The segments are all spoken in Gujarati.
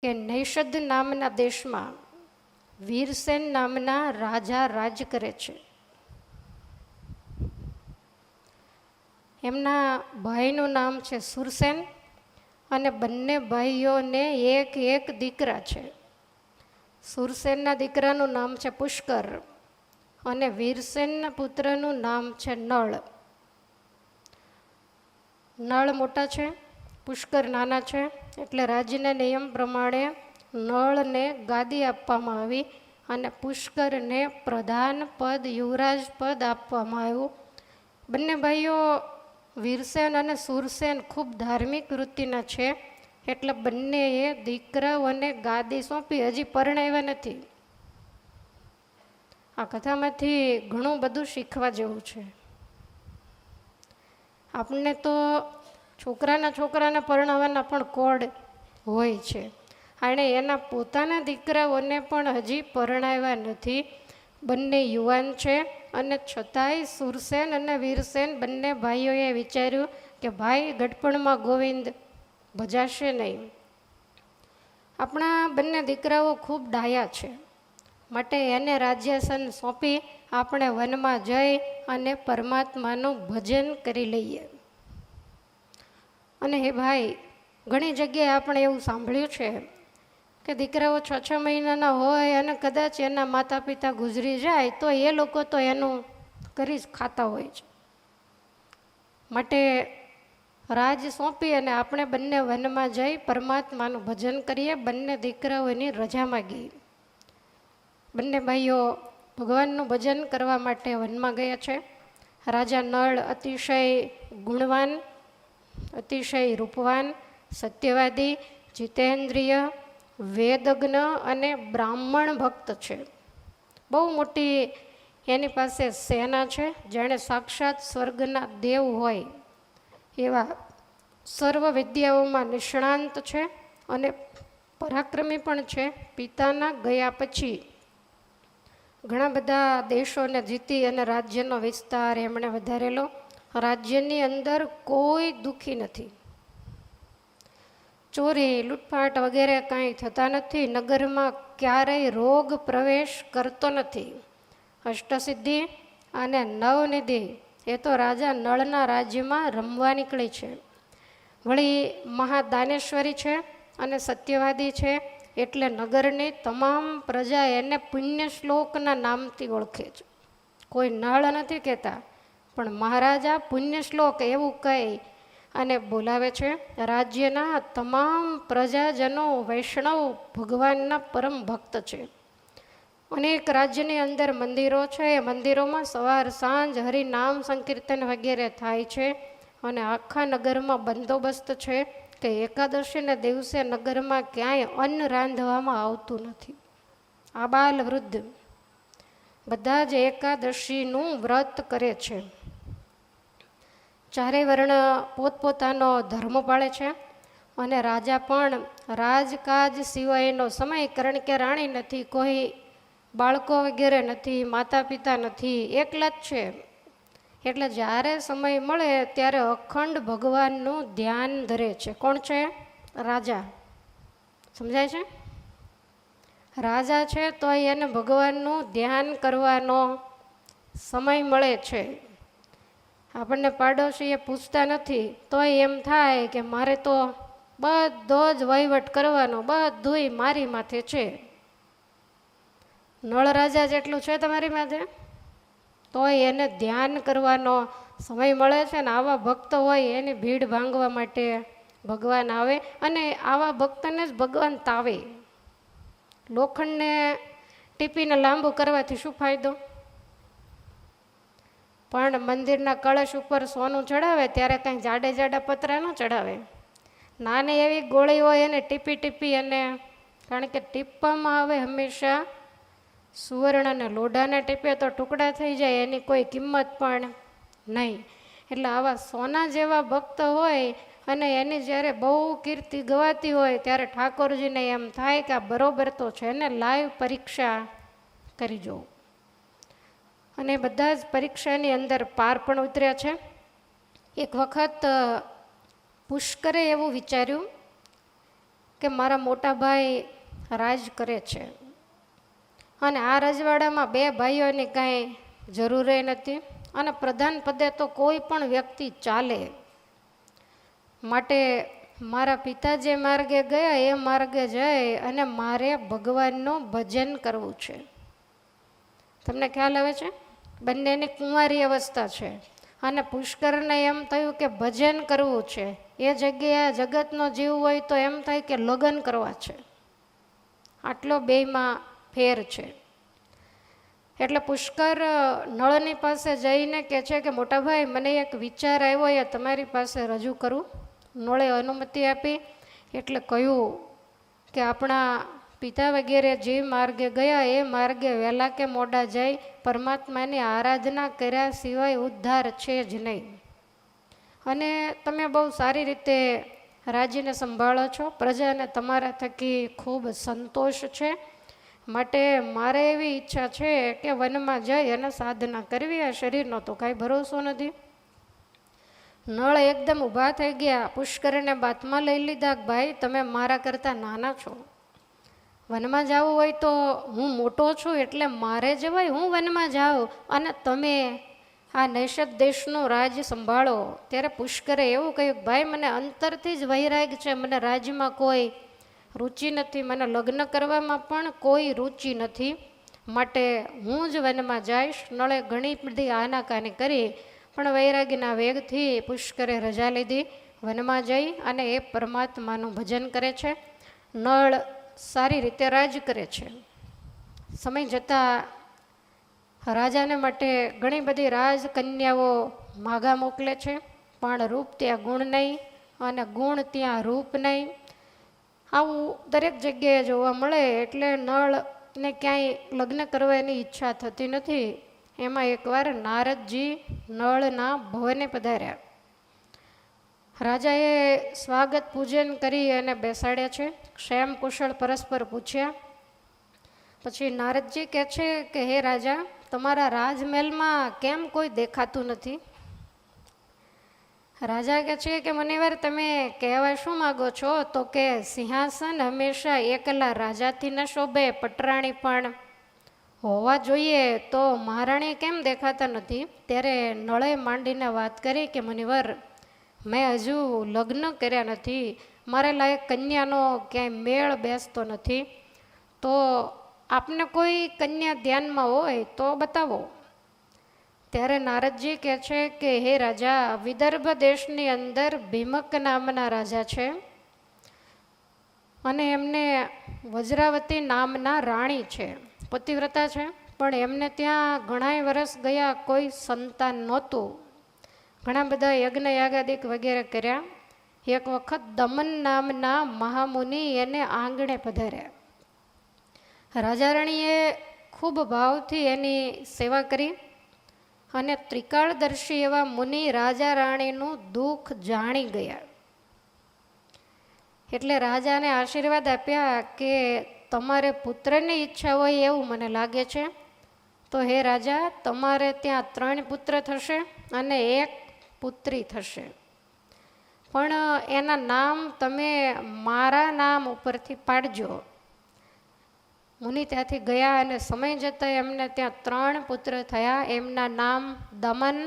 કે નૈષદ નામના દેશમાં વીરસેન નામના રાજા રાજ કરે છે. એમના ભાઈનું નામ છે સુરસેન અને બંને ભાઈઓને એક એક દીકરા છે. સુરસેનના દીકરાનું નામ છે પુષ્કર અને વીરસેનના પુત્રનું નામ છે નળ. નળ મોટા છે, પુષ્કર નાના છે, એટલે રાજ્યના નિયમ પ્રમાણે નળને ગાદી આપવામાં આવી અને પુષ્કરને પ્રધાન પદ, યુવરાજ પદ આપવામાં આવ્યું. બંને ભાઈઓ વીરસેન અને સુરસેન ખૂબ ધાર્મિક વૃત્તિના છે, એટલે બંનેએ દીકરાઓને ગાદી સોંપી. હજી પરણાવ્યા નથી. આ કથામાંથી ઘણું બધું શીખવા જેવું છે. આપણને તો છોકરાને પરણાવવાના પણ કોડ હોય છે, અને એના પોતાના દીકરાઓને પણ હજી પરણાવ્યા નથી. બંને યુવાન છે અને છતાંય સુરસેન અને વીરસેન બંને ભાઈઓએ વિચાર્યું કે ભાઈ ગઢપણમાં ગોવિંદ ભજાશે નહીં. આપણા બંને દીકરાઓ ખૂબ ડાયા છે, માટે એને રાજ્યાસન સોંપી આપણે વનમાં જઈ અને પરમાત્માનું ભજન કરી લઈએ. અને હે ભાઈ, ઘણી જગ્યાએ આપણે એવું સાંભળ્યું છે કે દીકરાઓ 6 મહિનાના હોય અને કદાચ એના માતા પિતા ગુજરી જાય તો એ લોકો તો એનું કરી જ ખાતા હોય છે. માટે રાજ સોંપી અને આપણે બંને વનમાં જઈ પરમાત્માનું ભજન કરીએ. બંને દીકરાઓની રજા માગી. બંને ભાઈઓ ભગવાનનું ભજન કરવા માટે વનમાં ગયા છે. રાજા નળ અતિશય ગુણવાન, અતિશય રૂપવાન, સત્યવાદી, જીતેન્દ્રિય, વેદજ્ઞ અને બ્રાહ્મણ ભક્ત છે. બહુ મોટી એની પાસે સેના છે. જાણે સાક્ષાત સ્વર્ગના દેવ હોય એવા સર્વ વિદ્યાઓમાં નિષ્ણાંત છે અને પરાક્રમી પણ છે. પિતાના ગયા પછી ઘણા બધા દેશોને જીતી અને રાજ્યનો વિસ્તાર એમણે વધારેલો. રાજ્યની અંદર કોઈ દુઃખી નથી. ચોરી, લૂંટફાટ વગેરે કાંઈ થતા નથી. નગરમાં ક્યારેય રોગ પ્રવેશ કરતો નથી. અષ્ટસિદ્ધિ અને નવનિધિ એ તો રાજા નળના રાજ્યમાં રમવા નીકળી છે. વળી મહાદાનેશ્વરી છે અને સત્યવાદી છે, એટલે નગરની તમામ પ્રજા એને પુણ્ય શ્લોકના નામથી ઓળખે છે. કોઈ નળ નથી કહેતા, પણ મહારાજા પુણ્ય શ્લોક એવું કહી અને બોલાવે છે. રાજ્યના તમામ પ્રજાજનો વૈષ્ણવ ભગવાનના પરમ ભક્ત છે. અનેક રાજ્યની અંદર મંદિરો છે. એ મંદિરોમાં સવાર સાંજ હરિનામ સંકીર્તન વગેરે થાય છે. અને આખા નગરમાં બંદોબસ્ત છે કે એકાદશીને દિવસે નગરમાં ક્યાંય અન્ન રાંધવામાં આવતું નથી. આબાલ વૃદ્ધ બધા જ એકાદશીનું વ્રત કરે છે. ચારે વર્ણ પોતપોતાનો ધર્મ પાળે છે. અને રાજા પણ રાજકાજ સિવાયનો સમય, કારણ કે રાણી નથી, કોઈ બાળકો વગેરે નથી, માતા પિતા નથી, એકલા જ છે. એટલે જ્યારે સમય મળે ત્યારે અખંડ ભગવાનનું ધ્યાન ધરે છે. કોણ છે? રાજા. સમજાય છે? રાજા છે તો એને ભગવાનનું ધ્યાન કરવાનો સમય મળે છે. આપણને પાડોશીએ પૂછતા નથી તોય એમ થાય કે મારે તો બધો જ વહીવટ કરવાનો, બધુંય મારી માથે છે. નળ રાજા જેટલું છે તમારી માથે, તોય એને ધ્યાન કરવાનો સમય મળે છે. ને આવા ભક્ત હોય એની ભીડ ભાંગવા માટે ભગવાન આવે, અને આવા ભક્તને જ ભગવાન તાવે. લોખંડને ટીપીને લાંબુ કરવાથી શું ફાયદો? પણ મંદિરના કળશ ઉપર સોનું ચડાવે ત્યારે કાંઈ જાડે જાડા પતરા ન ચડાવે. નાની એવી ગોળી હોય એને ટીપી ટીપી અને, કારણ કે ટીપવામાં આવે હંમેશા સુવર્ણ અને લોઢાને ટીપે તો ટુકડા થઈ જાય, એની કોઈ કિંમત પણ નહીં. એટલે આવા સોના જેવા ભક્ત હોય અને એની જ્યારે બહુ કીર્તિ ગવાતી હોય ત્યારે ઠાકોરજીને એમ થાય કે આ બરોબર તો છે ને, લાઈવ પરીક્ષા કરી જોઉં. અને બધા જ પરીક્ષાની અંદર પાર પણ ઉતર્યા છે. એક વખત પુષ્કરે એવું વિચાર્યું કે મારા મોટા ભાઈ રાજ કરે છે અને આ રજવાડામાં બે ભાઈઓની કાંઈ જરૂર નથી અને પ્રધાન પદે તો કોઈ પણ વ્યક્તિ ચાલે, માટે મારા પિતા જે માર્ગે ગયા એ માર્ગે જઈ અને મારે ભગવાનનું ભજન કરવું છે. તમને ખ્યાલ આવે છે? બંનેની કુંવારી અવસ્થા છે અને પુષ્કરને એમ થયું કે ભજન કરવું છે. એ જગ્યાએ જગતનો જીવ હોય તો એમ થાય કે લગ્ન કરવા છે. આટલો બેયમાં ફેર છે. એટલે પુષ્કર નળની પાસે જઈને કહે છે કે મોટા ભાઈ, મને એક વિચાર આવ્યો, એ તમારી પાસે રજૂ કરું. નળે અનુમતિ આપી. એટલે કહ્યું કે આપણા પિતા વગેરે જે માર્ગે ગયા એ માર્ગે વહેલા કે મોડા જઈ પરમાત્માની આરાધના કર્યા સિવાય ઉદ્ધાર છે જ નહીં. અને તમે બહુ સારી રીતે રાજ્યને સંભાળો છો, પ્રજાને તમારા થકી ખૂબ સંતોષ છે, માટે મારે એવી ઈચ્છા છે કે વનમાં જઈ અને સાધના કરવી. આ શરીરનો તો કાંઈ ભરોસો નથી. નળ એકદમ ઊભા થઈ ગયા, પુષ્કરને બાતમાં લઈ લીધા. ભાઈ, તમે મારા કરતાં નાના છો, વનમાં જવું હોય તો હું મોટો છું એટલે મારે જવાય, હું વનમાં જાઉં અને તમે આ નૈષદ દેશનું રાજ્ય સંભાળો. ત્યારે પુષ્કરે એવું કહ્યું, ભાઈ મને અંતરથી જ વૈરાગ છે, મને રાજ્યમાં કોઈ રુચિ નથી, મને લગ્ન કરવામાં પણ કોઈ રુચિ નથી, માટે હું જ વનમાં જઈશ. નળે ઘણી બધી આનાકાની કરી પણ વૈરાગીના વેગથી પુષ્કરે રજા લીધી. વનમાં જઈ અને એ પરમાત્માનું ભજન કરે છે. નળ સારી રીતે રાજ કરે છે. સમય જતાં રાજાને માટે ઘણી બધી રાજકન્યાઓ માગા મોકલે છે, પણ રૂપ ત્યાં ગુણ નહીં અને ગુણ ત્યાં રૂપ નહીં. આવું દરેક જગ્યાએ જોવા મળે. એટલે નળને ક્યાંય લગ્ન કરવાની ઈચ્છા થતી નથી. એમાં એકવાર નારદજી નળના ભવને પધાર્યા. રાજાએ સ્વાગત પૂજન કરી અને બેસાડ્યા છે. ક્ષેમ કુશળ પરસ્પર પૂછ્યા. પછી નારદજી કહે છે કે હે રાજા, તમારા રાજમહેલમાં કેમ કોઈ દેખાતું નથી? રાજા કહે છે કે મુનિવર, તમે કહેવા શું માગો છો? તો કે સિંહાસન હંમેશા એકલા રાજાથી ન શોભે, પટરાણી પણ હોવા જોઈએ, તો મહારાણી કેમ દેખાતા નથી? ત્યારે નળે માંડીને વાત કરી કે મુનિવર, મેં હજુ લગ્ન કર્યા નથી, મારે લાયક કન્યાનો ક્યાંય મેળ બેસતો નથી, તો આપને કોઈ કન્યા ધ્યાનમાં હોય તો બતાવો. ત્યારે નારદજી કહે છે કે હે રાજા, વિદર્ભ દેશની અંદર ભીમક નામના રાજા છે અને એમને વજ્રાવતી નામના રાણી છે, પતિવ્રતા છે, પણ એમને ત્યાં ઘણાય વર્ષ ગયા કોઈ સંતાન નહોતું. ઘણા બધા યજ્ઞ યાગાદિક વગેરે કર્યા. એક વખત દમન નામના મહામુનિ એને આંગણે પધાર્યા. રાજારાણીએ ખૂબ ભાવથી એની સેવા કરી અને ત્રિકાળદર્શી એવા મુનિ રાજા રાણીનું દુઃખ જાણી ગયા. એટલે રાજાને આશીર્વાદ આપ્યા કે તમારે પુત્રની ઈચ્છા હોય એવું મને લાગે છે, તો હે રાજા, તમારે ત્યાં 3 પુત્ર થશે અને 1 પુત્રી થશે, પણ એના નામ તમે મારા નામ ઉપરથી પાડજો. મુનિ ત્યાંથી ગયા અને સમય જતાં એમને ત્યાં 3 પુત્ર થયા. એમના નામ દમન,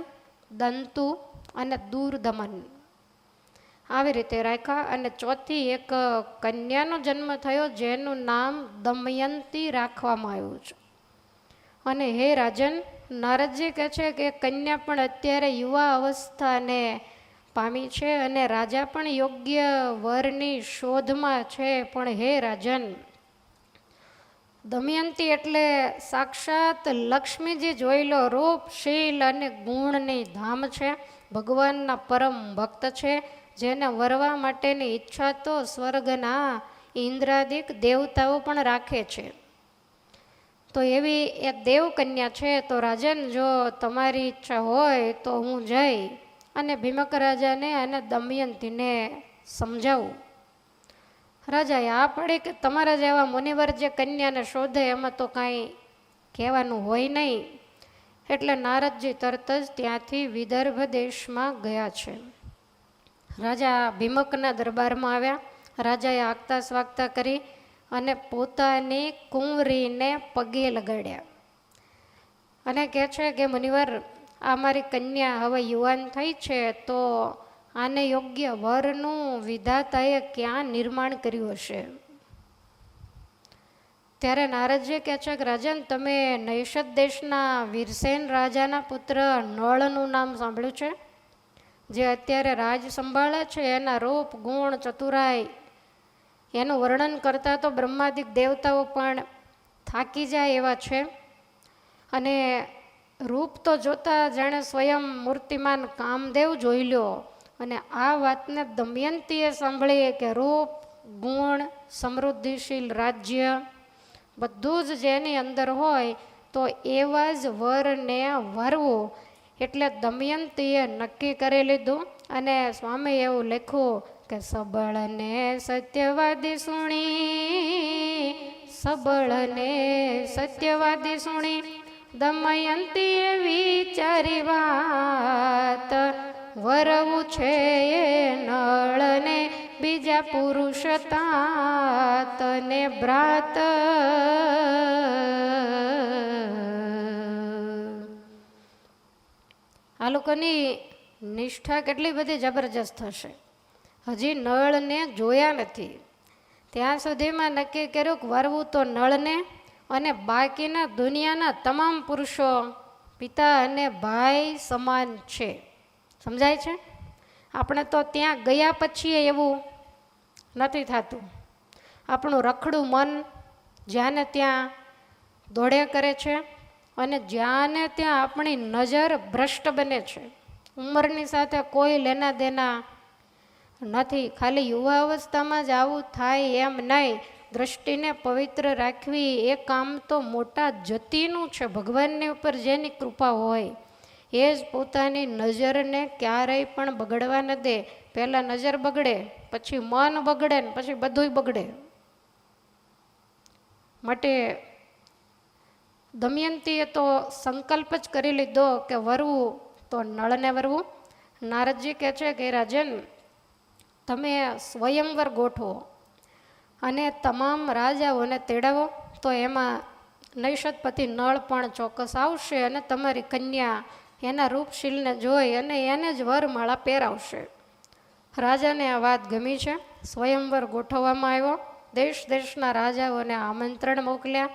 દંતુ અને દુર્દમન આવી રીતે રાખ્યા. અને ચોથી એક કન્યાનો જન્મ થયો જેનું નામ દમયંતી રાખવામાં આવ્યું છે. અને હે રાજન, નારદજી કહે છે કે કન્યા પણ અત્યારે યુવા અવસ્થાને પામી છે અને રાજા પણ યોગ્ય વરની શોધમાં છે. પણ હે રાજન, દમયંતી એટલે સાક્ષાત લક્ષ્મીજી જોઈ લો, રૂપ, શીલ અને ગુણની ધામ છે, ભગવાનના પરમ ભક્ત છે, જેને વરવા માટેની ઈચ્છા તો સ્વર્ગના ઇન્દ્રાદિક દેવતાઓ પણ રાખે છે. તો એવી એક દેવકન્યા છે. તો રાજન, જો તમારી ઈચ્છા હોય તો હું જઈ અને ભીમક રાજાને અને દમયંતીને સમજાવું. રાજાએ આ પડે કે તમારા જેવા મુનિવર જે કન્યાને શોધે એમાં તો કાંઈ કહેવાનું હોય નહીં. એટલે નારદજી તરત જ ત્યાંથી વિદર્ભ દેશમાં ગયા છે. રાજા ભીમકના દરબારમાં આવ્યા રાજાએ આગતા સ્વાગતા કરી અને પોતાની કુંવરીને પગે લગાડ્યા અને કહે છે કે મુનિવર, આ મારી કન્યા હવે યુવાન થઈ છે, તો આને યોગ્ય વરનું વિધાતાએ ક્યાં નિર્માણ કર્યું હશે? ત્યારે નારદજી કહે છે કે રાજન, તમે નૈષદ દેશના વીરસેન રાજાના પુત્ર નળનું નામ સાંભળ્યું છે? જે અત્યારે રાજ સંભાળે છે. એના રૂપ, ગુણ, ચતુરાઈ એનું વર્ણન કરતા તો બ્રહ્માદિક દેવતાઓ પણ થાકી જાય એવા છે. અને રૂપ તો જોતા જાણે સ્વયં મૂર્તિમાન કામદેવ જોઈ લ્યો. અને આ વાતને દમયંતીએ સાંભળીએ કે રૂપ, ગુણ, સમૃદ્ધિશીલ રાજ્ય બધું જ જેની અંદર હોય તો એવા જ વરને વરવું. એટલે દમયંતીએ નક્કી કરી લીધું અને સ્વામી એવું લખ્યું કે સબળને સત્યવાદી સુણી, સબળને સત્યવાદી સુણી, દમયંતીએ વિચારી વાત, વરવું છે એ નળને બીજા પુરુષ તાત ને ભ્રાત. આ લોકોની નિષ્ઠા કેટલી બધી જબરજસ્ત હશે. હજી નળને જોયા નથી ત્યાં સુધીમાં નક્કી કર્યું કે વરવું તો નળને અને બાકીના દુનિયાના તમામ પુરુષો પિતા અને ભાઈ સમાન છે. સમજાય છે? આપણે તો ત્યાં ગયા પછી એવું નથી થતું. આપણું રખડું મન જ્યાં ને ત્યાં દોડ્યા કરે છે અને જ્યાં ને ત્યાં આપણી નજર ભ્રષ્ટ બને છે. ઉંમરની સાથે કોઈ લેના દેના નથી. ખાલી યુવા અવસ્થામાં જ આવું થાય એમ નહીં. દ્રષ્ટિને પવિત્ર રાખવી એ કામ તો મોટા જતીનું છે. ભગવાનની ઉપર જેની કૃપા હોય એ જ પોતાની નજરને ક્યારેય પણ બગડવા ન દે. પહેલાં નજર બગડે, પછી મન બગડે ને પછી બધુંય બગડે. માટે દમયંતીએ તો સંકલ્પ જ કરી લીધો કે વરવું તો નળને વરવું. નારદજી કહે છે કે રાજન, તમે સ્વયંવર ગોઠવો અને તમામ રાજાઓને તેડાવો તો એમાં નૈષદપતિ નળ પણ ચોક્કસ આવશે અને તમારી કન્યા એના રૂપશીલને જોઈ અને એને જ વરમાળા પહેરાવશે. રાજાને આ વાત ગમી છે. સ્વયંવર ગોઠવવામાં આવ્યો. દેશ દેશના રાજાઓને આમંત્રણ મોકલ્યા.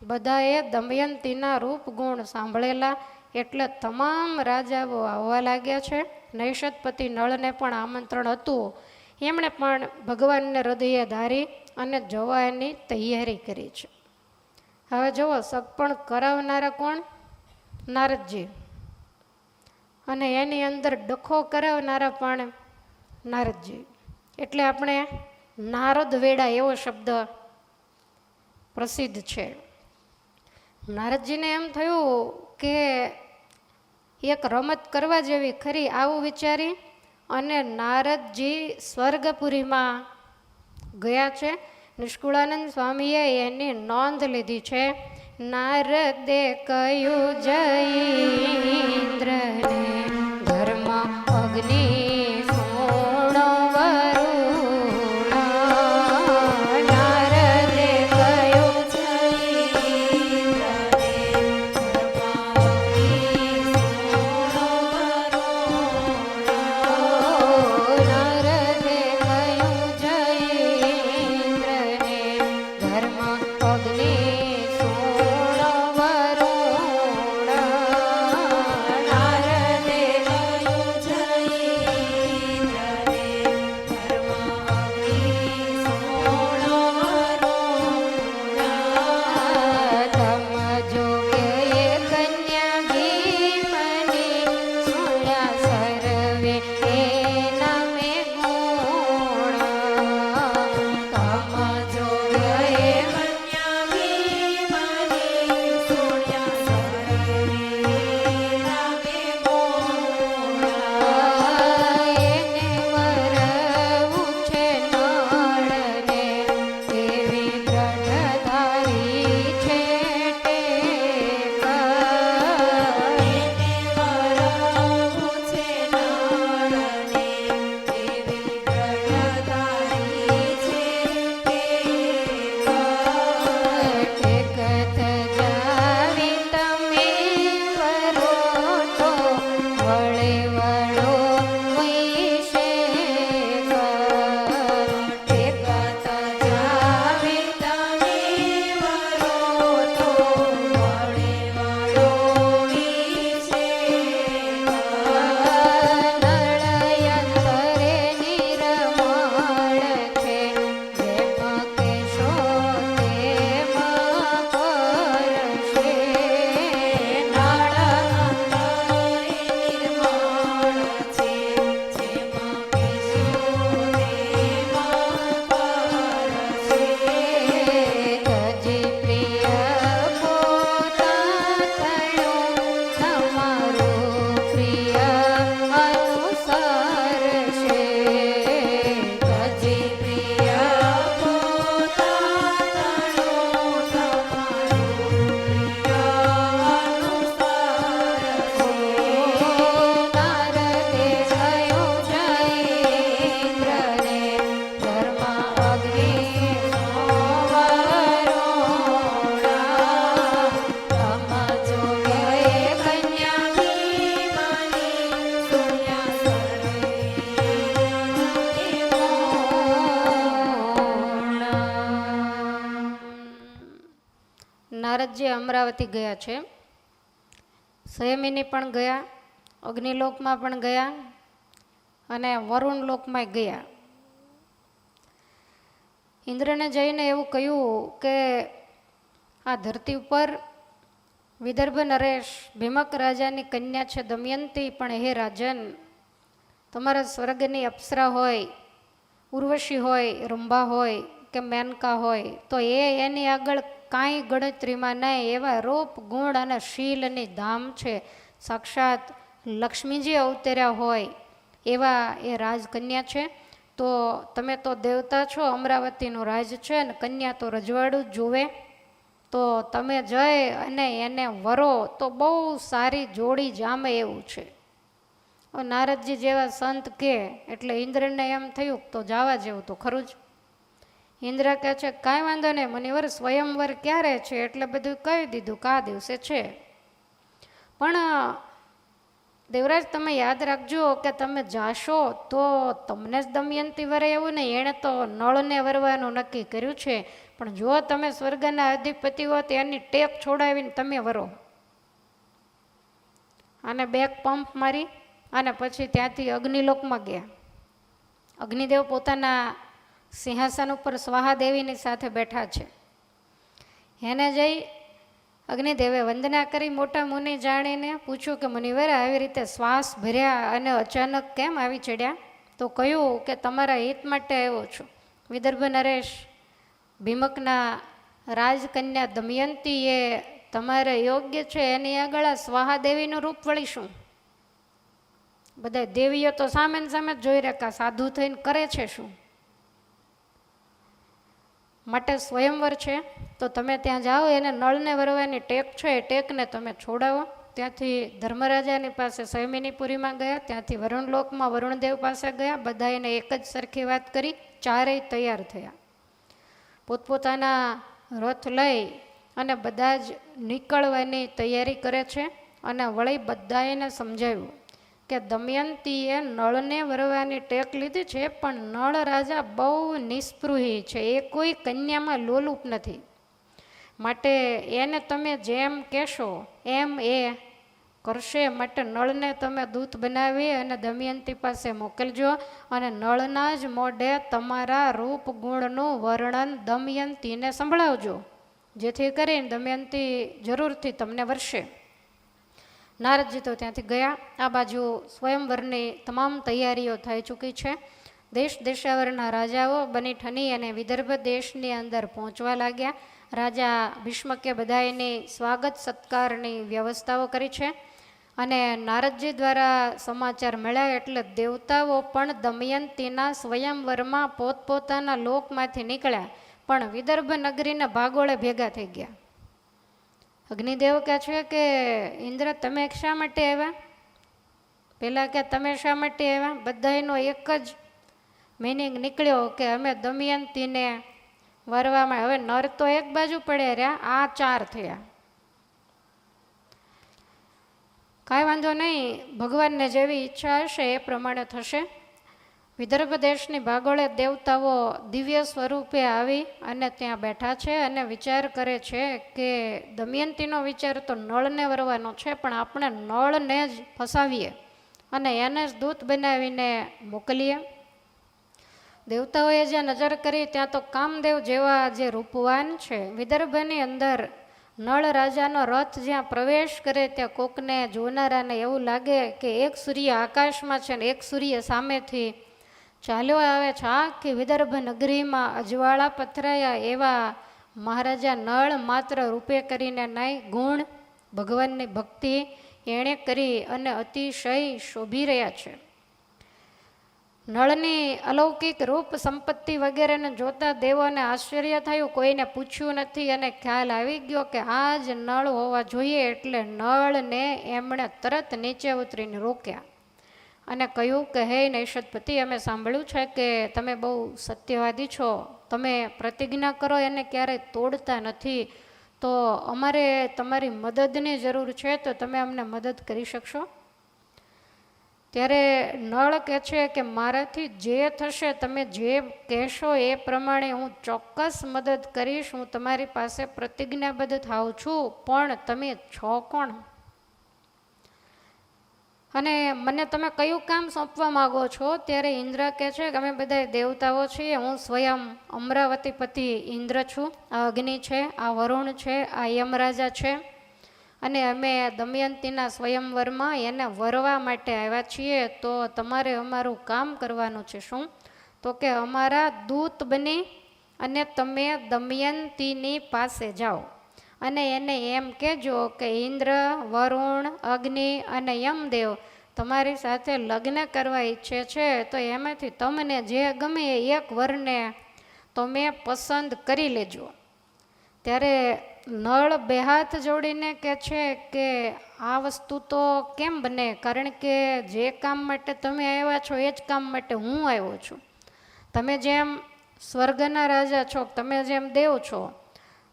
બધાએ દમયંતીના રૂપ ગુણ સાંભળેલા એટલે તમામ રાજાઓ આવવા લાગ્યા છે. નૈષદપતિ નળને પણ આમંત્રણ હતું. એમણે પણ ભગવાનને હૃદયે ધારી અને જવાની તૈયારી કરી છે. હવે જુઓ, સગપણ કરાવનારા કોણ? નારદજી. અને એની અંદર ડખો કરાવનારા પણ નારદજી. એટલે આપણે નારદ વેડા એવો શબ્દ પ્રસિદ્ધ છે. નારદજીને એમ થયું કે એક રમત કરવા જેવી ખરી, આવું વિચારી અને નારદજી સ્વર્ગપુરીમાં ગયા છે. નિષ્કુળાનંદ સ્વામીએ એની નોંધ લીધી છે. નારદે કહ્યું જયીન્દ્રને, ધર્મ અગ્નિ સોણો વરુણ. નારદે કહ્યું જયીન્દ્રને, ધર્મ અગ્નિ સોણો વરુણ. નારદે કહ્યું જયીન્દ્રને, ધર્મ અગ્નિ સોણો વરુણ. નારદે નારદજી અમરાવતી ગયા છે, સંયમિની પણ ગયા, અગ્નિલોકમાં પણ ગયા અને વરુણ લોકમાં ગયા. ઇન્દ્રને જઈને એવું કહ્યું કે આ ધરતી ઉપર વિદર્ભ નરેશ ભીમક રાજાની કન્યા છે દમયંતી, પણ હે રાજન, તમારા સ્વર્ગની અપ્સરા હોય, ઉર્વશી હોય, રંભા હોય કે મેનકા હોય તો એની આગળ કાંઈ ગણતરીમાં નહીં એવા રૂપ ગુણ અને શીલની ધામ છે. સાક્ષાત લક્ષ્મીજી અવતર્યા હોય એવા એ રાજકન્યા છે. તો તમે તો દેવતા છો, અમરાવતીનું રાજ છે અને કન્યા તો રજવાડું જ જોવે, તો તમે જઈ અને એને વરો તો બહુ સારી જોડી જામે એવું છે. નારદજી જેવા સંત કે એટલે ઇન્દ્રને એમ થયું તો જવા જેવું તો ખરું જ. ઇન્દ્ર કહે છે કાંઈ વાંધો નહીં મુનિવર, સ્વયંવર ક્યારે છે એટલે બધું કહી દીધું કા દિવસે છે. પણ દેવરાજ તમે યાદ રાખજો કે તમે જાશો તો તમને જ દમયંતી વરે એવું નહીં, એણે તો નળને વરવાનું નક્કી કર્યું છે. પણ જો તમે સ્વર્ગના અધિપતિ હો તો એની ટેપ છોડાવીને તમે વરો. અને બેક પંપ મારી અને પછી ત્યાંથી અગ્નિલોકમાં ગયા. અગ્નિદેવ પોતાના સિંહાસન ઉપર સ્વાહાદેવીની સાથે બેઠા છે. એને જઈ અગ્નિદેવે વંદના કરી, મોટા મુનિ જાણીને પૂછ્યું કે મુનિવર આવી રીતે શ્વાસ ભર્યા અને અચાનક કેમ આવી ચડ્યા? તો કહ્યું કે તમારા હિત માટે આવ્યો છું. વિદર્ભ નરેશ ભીમકના રાજકન્યા દમયંતી એ તમારે યોગ્ય છે, એની આગળ આ સ્વાહાદેવીનું રૂપ વળી શું? બધા દેવીઓ તો સામે ને સામે જ જોઈ રહ્યા, સાધુ થઈને કરે છે શું? માટે સ્વયંવર છે તો તમે ત્યાં જાઓ, એને નળને વરવાની ટેક છે એ ટેકને તમે છોડાવો. ત્યાંથી ધર્મરાજાની પાસે સંયમિનીપુરીમાં ગયા, ત્યાંથી વરુણલોકમાં વરુણદેવ પાસે ગયા. બધા એને એક જ સરખી વાત કરી, ચારેય તૈયાર થયા. પોતપોતાના રથ લઈ અને બધા જ નીકળવાની તૈયારી કરે છે. અને વળી બધાને સમજાવ્યું કે દમયંતીએ નળને વરવાની ટેક લીધી છે, પણ નળ રાજા બહુ નિસ્પૃહી છે, એ કોઈ કન્યામાં લોલુપ નથી. માટે એને તમે જેમ કહેશો એમ એ કરશે. માટે નળને તમે દૂત બનાવી અને દમયંતી પાસે મોકલજો અને નળના જ મોઢે તમારા રૂપ ગુણનું વર્ણન દમયંતીને સંભળાવજો, જેથી કરીને દમયંતી જરૂરથી તમને વરસે. નારદજી તો ત્યાંથી ગયા. આ બાજુ સ્વયંવરની તમામ તૈયારીઓ થઈ ચૂકી છે. દેશ દેશાવરના રાજાઓ બની ઠની અને વિદર્ભ દેશની અંદર પહોંચવા લાગ્યા. રાજા ભીષ્મકે બધાની સ્વાગત સત્કારની વ્યવસ્થાઓ કરી છે. અને નારદજી દ્વારા સમાચાર મળ્યા એટલે દેવતાઓ પણ દમયંતીના સ્વયંવરમાં પોતપોતાના લોકમાંથી નીકળ્યા, પણ વિદર્ભ નગરીના ભાગોળે ભેગા થઈ ગયા. અગ્નિદેવ કહે છે કે ઇન્દ્ર તમે શા માટે આવ્યા? પહેલાં કે તમે શા માટે આવ્યા? બધાનો એક જ મિનિંગ નીકળ્યો કે અમે દમયંતીને વરવામાં. હવે નર તો એક બાજુ પડે રહ્યા, આ ચાર થયા. કાંઈ વાંધો નહીં, ભગવાનને જેવી ઈચ્છા હશે એ પ્રમાણે થશે. વિદર્ભ દેશની ભાગોળે દેવતાઓ દિવ્ય સ્વરૂપે આવી અને ત્યાં બેઠા છે અને વિચાર કરે છે કે દમયંતીનો વિચાર તો નળને વરવાનો છે, પણ આપણે નળને જ ફસાવીએ અને એને જ દૂત બનાવીને મોકલીએ. દેવતાઓએ જ્યાં નજર કરી ત્યાં તો કામદેવ જેવા જે રૂપવાન છે, વિદર્ભની અંદર નળ રાજાનો રથ જ્યાં પ્રવેશ કરે ત્યાં કોકને જોનારાને એવું લાગે કે એક સૂર્ય આકાશમાં છે ને એક સૂર્ય સામેથી ચાલ્યો આવે છે. આખી વિદર્ભ નગરીમાં અજવાળા પથરાયા એવા મહારાજા નળ માત્ર રૂપે કરીને નહીં, ગુણ ભગવાનની ભક્તિ એણે કરી અને અતિશય શોભી રહ્યા છે. નળની અલૌકિક રૂપ સંપત્તિ વગેરેને જોતા દેવોને આશ્ચર્ય થયું, કોઈને પૂછ્યું નથી અને ખ્યાલ આવી ગયો કે આ જ નળ હોવા જોઈએ. એટલે નળને એમણે તરત નીચે ઉતરીને રોક્યા અને કહ્યું કે હે નૈષદપતિ, અમે સાંભળ્યું છે કે તમે બહુ સત્યવાદી છો, તમે પ્રતિજ્ઞા કરો એને ક્યારેય તોડતા નથી, તો અમારે તમારી મદદની જરૂર છે, તો તમે અમને મદદ કરી શકશો? ત્યારે નળ કહે છે કે મારાથી જે થશે, તમે જે કહેશો એ પ્રમાણે હું ચોક્કસ મદદ કરીશ, હું તમારી પાસે પ્રતિજ્ઞાબદ્ધ થાઉં છું, પણ તમે છો કોણ અને મને તમે કયું કામ સોંપવા માગો છો? ત્યારે ઇન્દ્ર કહે છે કે અમે બધા દેવતાઓ છીએ, હું સ્વયં અમરાવતીપતિ ઇન્દ્ર છું, આ અગ્નિ છે, આ વરુણ છે, આ યમરાજા છે, અને અમે દમયંતીના સ્વયંવરમાં એને વરવા માટે આવ્યા છીએ. તો તમારે અમારું કામ કરવાનું છે શું? તો કે અમારા દૂત બની અને તમે દમયંતીની પાસે જાઓ અને એને એમ કહેજો કે ઇન્દ્ર, વરુણ, અગ્નિ અને યમદેવ તમારી સાથે લગ્ન કરવા ઈચ્છે છે, તો એમાંથી તમને જે ગમે એક વરને તમે પસંદ કરી લેજો. ત્યારે નળ બે હાથ જોડીને કહે છે કે આ વસ્તુ તો કેમ બને, કારણ કે જે કામ માટે તમે આવ્યા છો એ જ કામ માટે હું આવ્યો છું. તમે જેમ સ્વર્ગના રાજા છો, તમે જેમ દેવ છો,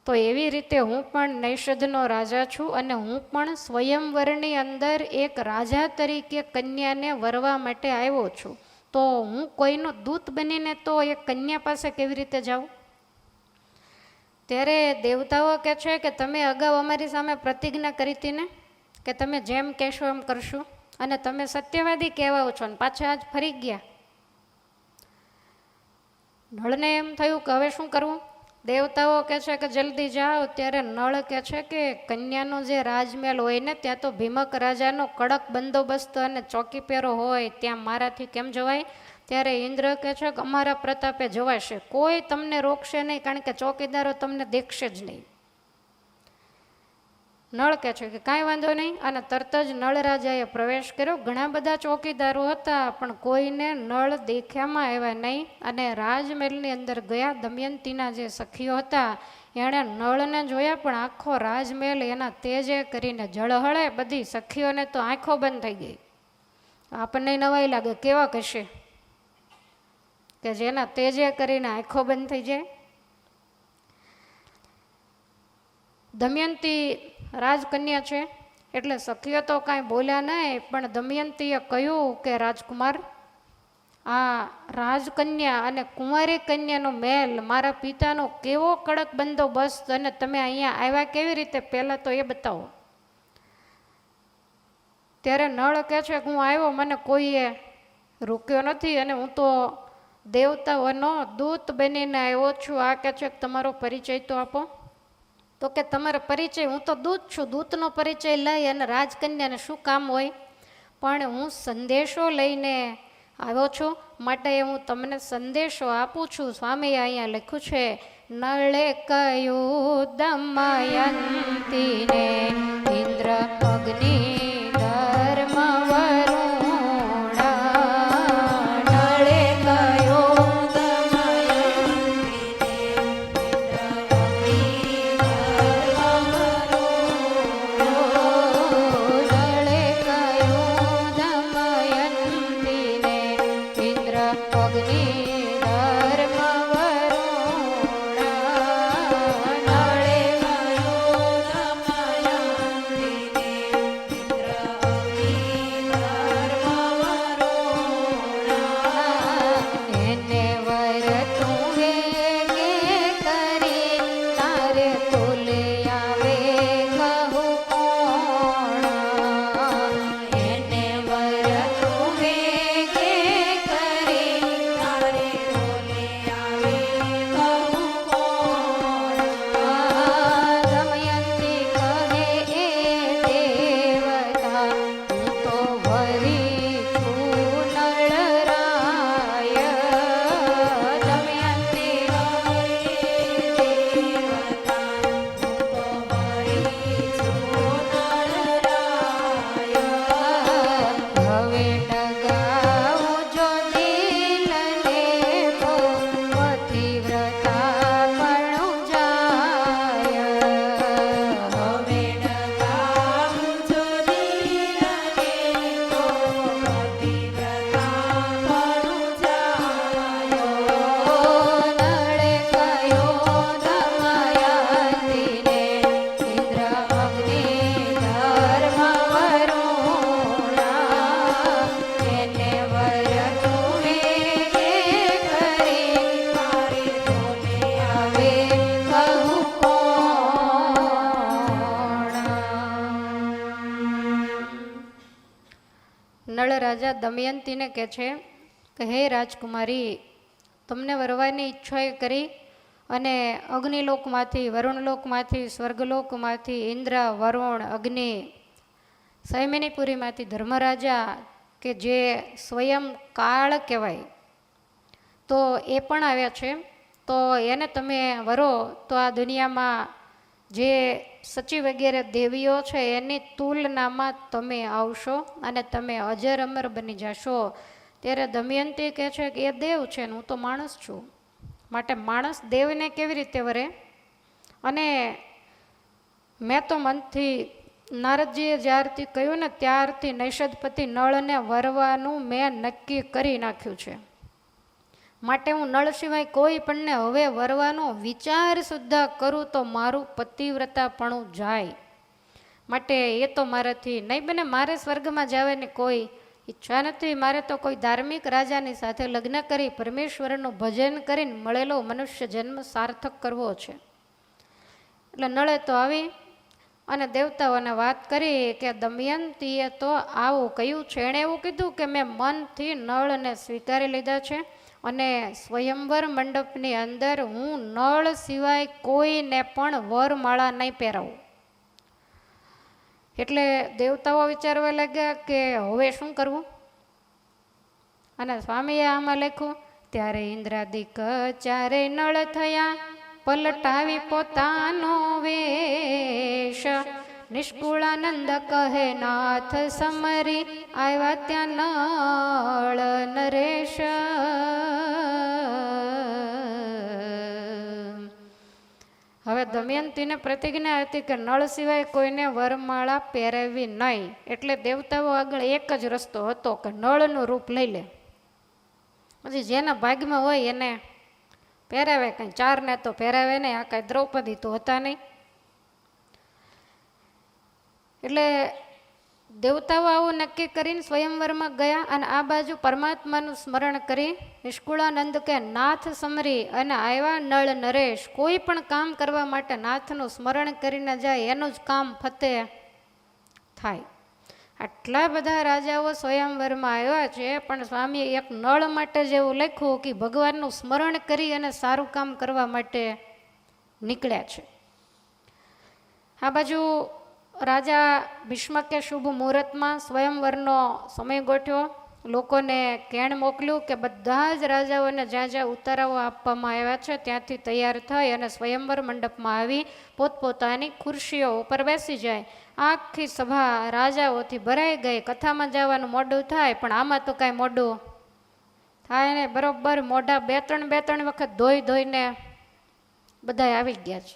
તો એવી રીતે હું પણ નૈષધનો રાજા છું અને હું પણ સ્વયંવરની અંદર એક રાજા તરીકે કન્યાને વરવા માટે આવ્યો છું. તો હું કોઈનો દૂત બનીને તો એક કન્યા પાસે કેવી રીતે જાઉં? ત્યારે દેવતાઓ કહે છે કે તમે અગાઉ અમારી સામે પ્રતિજ્ઞા કરી હતી ને કે તમે જેમ કહેશો એમ કરશું, અને તમે સત્યવાદી કહેવાઓ છો ને પાછા આજ ફરી ગયા. નળને એમ થયું કે હવે શું કરવું? દેવતાઓ કહે છે કે જલ્દી જાઓ. ત્યારે નળ કહે છે કે કન્યાનો જે રાજમહેલ હોય ને ત્યાં તો ભીમક રાજાનો કડક બંદોબસ્ત અને ચોકી પહેરો હોય, ત્યાં મારાથી કેમ જવાય? ત્યારે ઇન્દ્ર કહે છે કે અમારા પ્રતાપે જવાશે, કોઈ તમને રોકશે નહીં, કારણ કે ચોકીદારો તમને દેખશે જ નહીં. નળ કહે છે કે કાંઈ વાંધો નહીં, અને તરત જ નળ રાજાએ પ્રવેશ કર્યો. ઘણા બધા ચોકીદારો હતા પણ કોઈને નળ દેખ્યામાં આવ્યા નહીં, અને રાજમહેલની અંદર ગયા. દમયંતીના જે સખીઓ હતા એણે નળને જોયા, પણ આખો રાજમહેલ એના તેજે કરીને ઝળહળે. બધી સખીઓને તો આંખો બંધ થઈ ગઈ. આપણને નવાઈ લાગે, કેવા કહેશે કે જેના તેજે કરીને આંખો બંધ થઈ જાય. દમયંતી રાજકન્યા છે એટલે સખીઓ તો કાંઈ બોલ્યા નહીં, પણ દમયંતીએ કહ્યું કે રાજકુમાર, આ રાજકન્યા અને કુંવારી કન્યાનો મહેલ, મારા પિતાનો કેવો કડક બંદોબસ્ત, અને તમે અહીંયા આવ્યા કેવી રીતે, પહેલાં તો એ બતાવો. ત્યારે નળ કહે છે કે હું આવ્યો, મને કોઈએ રોક્યો નથી, અને હું તો દેવતાઓનો દૂત બનીને આવ્યો છું. આ કહે છે કે તમારો પરિચય તો આપો. તો કે તમારો પરિચય, હું તો દૂત છું, દૂતનો પરિચય લઈ અને રાજકન્યાને શું કામ હોય, પણ હું સંદેશો લઈને આવ્યો છું, માટે હું તમને સંદેશો આપું છું. સ્વામીએ અહીંયા લખ્યું છે, નળે કહ્યું દમયંતીને ઇન્દ્ર અગ્નિ ધર્મ રાજા દમયંતીને કહે છે કે હે રાજકુમારી, તમને વરવાની ઈચ્છા કરી અને અગ્નિલોકમાંથી, વરુણલોકમાંથી, સ્વર્ગલોકમાંથી ઇન્દ્ર, વરુણ, અગ્નિ, સૈમિનીપુરીમાંથી ધર્મરાજા કે જે સ્વયં કાળ કહેવાય, તો એ પણ આવ્યા છે. તો એને તમે વરો તો આ દુનિયામાં જે સચી વગેરે દેવીઓ છે એની તુલનામાં તમે આવશો અને તમે અજર અમર બની જશો. ત્યારે દમયંતી કહે છે કે એ દેવ છે ને હું તો માણસ છું, માટે માણસ દેવને કેવી રીતે વરે? અને મેં તો મનથી, નારદજીએ જ્યારથી કહ્યું ને ત્યારથી નૈષદપતિ નળને વરવાનું મેં નક્કી કરી નાખ્યું છે. માટે હું નળ સિવાય કોઈ પણને હવે વરવાનો વિચાર સુદ્ધા કરું તો મારું પતિવ્રતાપણું જાય. માટે એ તો મારાથી નહીં બને. મારે સ્વર્ગમાં જવાની કોઈ ઈચ્છા નથી. મારે તો કોઈ ધાર્મિક રાજાની સાથે લગ્ન કરી પરમેશ્વરનું ભજન કરીને મળેલો મનુષ્ય જન્મ સાર્થક કરવો છે. એટલે નળે તો આવી અને દેવતાઓને વાત કરી કે દમયંતીએ તો આવું કહ્યું છે. એણે એવું કીધું કે મેં મનથી નળને સ્વીકારી લીધા છે અને સ્વયંવર મંડપની અંદર હું નળ સિવાય કોઈને પણ વરમાળા નહીં પહેરાવું. એટલે દેવતાઓ વિચારવા લાગ્યા કે હવે શું કરવું. અને સ્વામીએ આમાં લખ્યું, ત્યારે ઇન્દ્રાદિક ચારે નળ થયા, પલટાવી પોતાનો વેશ. નિષ્કુળાનંદ કહે નાથ સમરી, આવ્યા ત્યાં નળ નરેશ. હવે દમયંતીને પ્રતિજ્ઞા હતી કે નળ સિવાય કોઈને વરમાળા પહેરાવી નહીં. એટલે દેવતાઓ આગળ એક જ રસ્તો હતો કે નળનું રૂપ લઈ લે. પછી જેના ભાગમાં હોય એને પહેરાવે. કંઈ ચારને તો પહેરાવે નહીં. આ કાંઈ દ્રૌપદી તો હતા નહીં. એટલે દેવતાઓ આવું નક્કી કરીને સ્વયંવરમાં ગયા અને આ બાજુ પરમાત્માનું સ્મરણ કરી નિષ્કુળાનંદ કે નાથ સમરી અને આવ્યા નળ નરેશ. કોઈ પણ કામ કરવા માટે નાથનું સ્મરણ કરીને જાય એનું જ કામ ફતે થાય. આટલા બધા રાજાઓ સ્વયંવરમાં આવ્યા છે, પણ સ્વામીએ એક નળ માટે જેવું લખ્યું કે ભગવાનનું સ્મરણ કરી અને સારું કામ કરવા માટે નીકળ્યા છે. આ બાજુ રાજા ભીષ્મકે શુભ મુહૂર્તમાં સ્વયંવરનો સમય ગોઠવ્યો. લોકોને કેણ મોકલ્યું કે બધા જ રાજાઓને જ્યાં જ્યાં ઉતારાઓ આપવામાં આવ્યા છે ત્યાંથી તૈયાર થઈ અને સ્વયંવર મંડપમાં આવી પોતપોતાની ખુરશીઓ ઉપર બેસી જાય. આખી સભા રાજાઓથી ભરાઈ ગઈ. કથામાં જવાનું મોડું થાય, પણ આમાં તો કાંઈ મોડું થાય ને. બરોબર મોઢા બે ત્રણ વખત ધોઈને બધા આવી ગયા છે.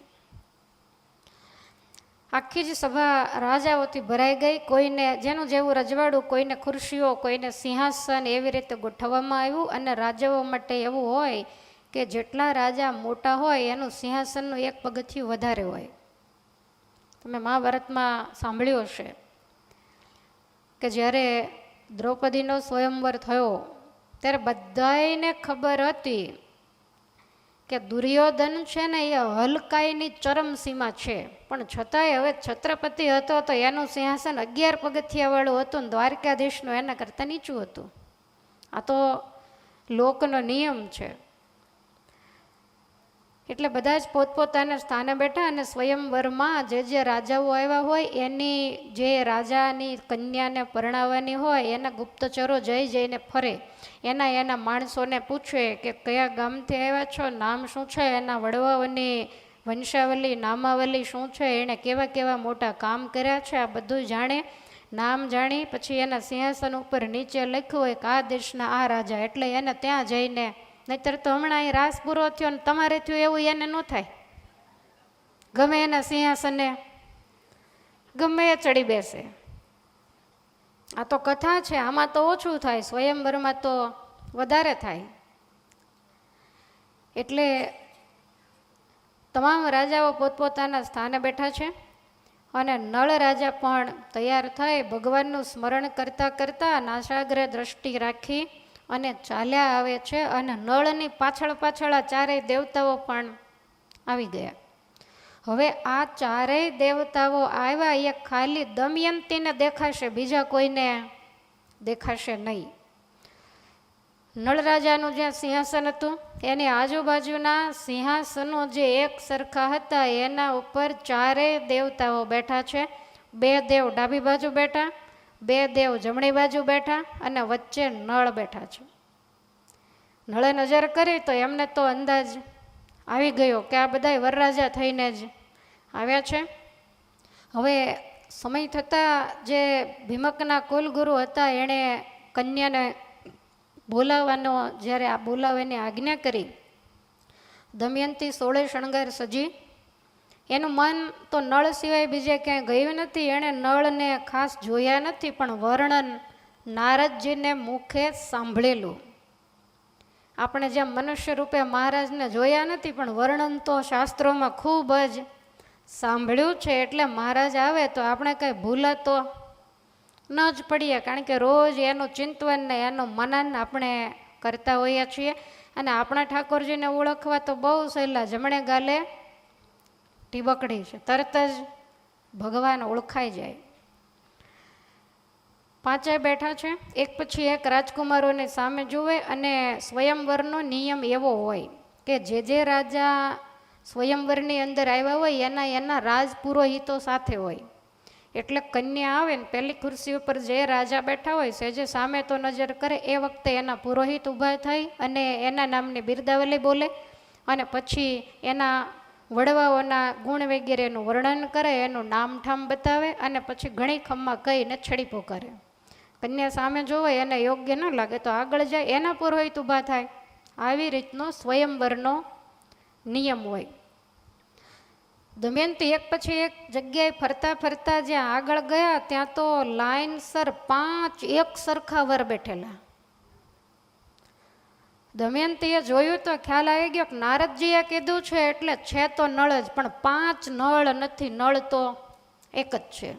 આખી જ સભા રાજાઓથી ભરાઈ ગઈ. કોઈને જેનું જેવું રજવાડું, કોઈને ખુરશીઓ, કોઈને સિંહાસન એવી રીતે ગોઠવવામાં આવ્યું. અને રાજાઓ માટે એવું હોય કે જેટલા રાજા મોટા હોય એનું સિંહાસનનું એક પગથિયું વધારે હોય. તમે મહાભારતમાં સાંભળ્યું હશે કે જ્યારે દ્રૌપદીનો સ્વયંવર થયો ત્યારે બધાને ખબર હતી કે દુર્યોધન છે ને એ હલકાઈની ચરમસીમા છે, પણ છતાંય હવે છત્રપતિ હતો તો એનું સિંહાસન 11 પગથિયાવાળું હતું ને દ્વારકાધીશનું એના કરતાં નીચું હતું. આ તો લોકનો નિયમ છે. એટલે બધા જ પોતપોતાના સ્થાને બેઠા અને સ્વયંવરમાં જે રાજાઓ આવ્યા હોય એની જે રાજાની કન્યાને પરણાવવાની હોય એના ગુપ્તચરો જઈને ફરે. એના માણસોને પૂછે કે કયા ગામથી આવ્યા છો, નામ શું છે, એના વડવાઓની વંશાવલી નામાવલી શું છે, એણે કેવા કેવા મોટા કામ કર્યા છે, આ બધું જાણે. નામ જાણી પછી એના સિંહાસન ઉપર નીચે લખ્યું હોય કે આ દેશના આ રાજા, એટલે એને ત્યાં જઈને, નહીતર તો હમણાં અહીં રાસ પૂરો થયો ને તમારે થયું એવું એને ન થાય. ગમે એના સિંહાસને ગમે એ ચડી બેસે. આ તો કથા છે, આમાં તો ઓછું થાય, સ્વયંવરમાં તો વધારે થાય. એટલે તમામ રાજાઓ પોતપોતાના સ્થાને બેઠા છે અને નળ રાજા પણ તૈયાર થઈ ભગવાનનું સ્મરણ કરતાં કરતાં નાસાગ્ર દ્રષ્ટિ રાખી અને ચાલ્યા આવે છે. અને નળની પાછળ આ ચારેય દેવતાઓ પણ આવી ગયા. હવે આ ચારેય દેવતાઓ આવ્યા એ ખાલી દમયંતીને દેખાશે, બીજા કોઈને દેખાશે નહીં. નળ રાજાનું જ્યાં સિંહાસન હતું એની આજુબાજુના સિંહાસનો જે એક સરખા હતા એના ઉપર 4 દેવતાઓ બેઠા છે. 2 દેવ ડાબી બાજુ બેઠા, 2 દેવ જમણી બાજુ બેઠા અને વચ્ચે નળ બેઠા છે. નળે નજર કરી તો એમને તો અંદાજ આવી ગયો કે આ બધાય વરરાજા થઈને જ આવ્યા છે. હવે સમય થતાં જે ભીમકના કુલગુરુ હતા એણે કન્યાને બોલાવવાનો જ્યારે આ બોલાવવાની આજ્ઞા કરી, દમયંતી 16 શણગાર સજી. એનું મન તો નળ સિવાય બીજે ક્યાંય ગયું નથી. એણે નળને ખાસ જોયા નથી, પણ વર્ણન નારદજીને મુખે સાંભળેલું. આપણે જેમ મનુષ્ય રૂપે મહારાજને જોયા નથી, પણ વર્ણન તો શાસ્ત્રોમાં ખૂબ જ સાંભળ્યું છે. એટલે મહારાજ આવે તો આપણે કંઈ ભૂલા તો ન જ પડીએ, કારણ કે રોજ એનું ચિંતન ને એનું મનન આપણે કરતા હોઈએ છીએ. અને આપણા ઠાકોરજીને ઓળખવા તો બહુ સહેલા, જમણે ગાલે ટીબકડી છે, તરત જ ભગવાન ઓળખાઈ જાય. 5 બેઠા છે, એક પછી એક રાજકુમારોને સામે જુએ. અને સ્વયંવરનો નિયમ એવો હોય કે જે રાજા સ્વયંવરની અંદર આવ્યા હોય એના રાજપુરોહિતો સાથે હોય. એટલે કન્યા આવે ને પહેલી ખુરશી ઉપર જે રાજા બેઠા હોય સેજે સામે તો નજર કરે, એ વખતે એના પુરોહિત ઊભા થાય અને એના નામની બિરદાવલી બોલે અને પછી એના વડવાઓના ગુણ વગેરેનું વર્ણન કરે, એનું નામઠામ બતાવે અને પછી ઘણી ખમ્મા કહીને છડીપો કરે. કન્યા સામે જોવે એને યોગ્ય ન લાગે તો આગળ જાય, એના પુરોહિત ઊભા થાય. આવી રીતનો સ્વયંવરનો નિયમ હોય. દમયંતી એક પછી એક જગ્યાએ ફરતા ફરતા જ્યાં આગળ ગયા ત્યાં તો લાઈનસર 5 એક સરખા વર બેઠેલા. દમયંતીએ જોયું તો ખ્યાલ આવી ગયો કે નારદજીએ કીધું છે એટલે છે તો નળ જ, પણ 5 નળ નથી, નળ તો એક જ છે.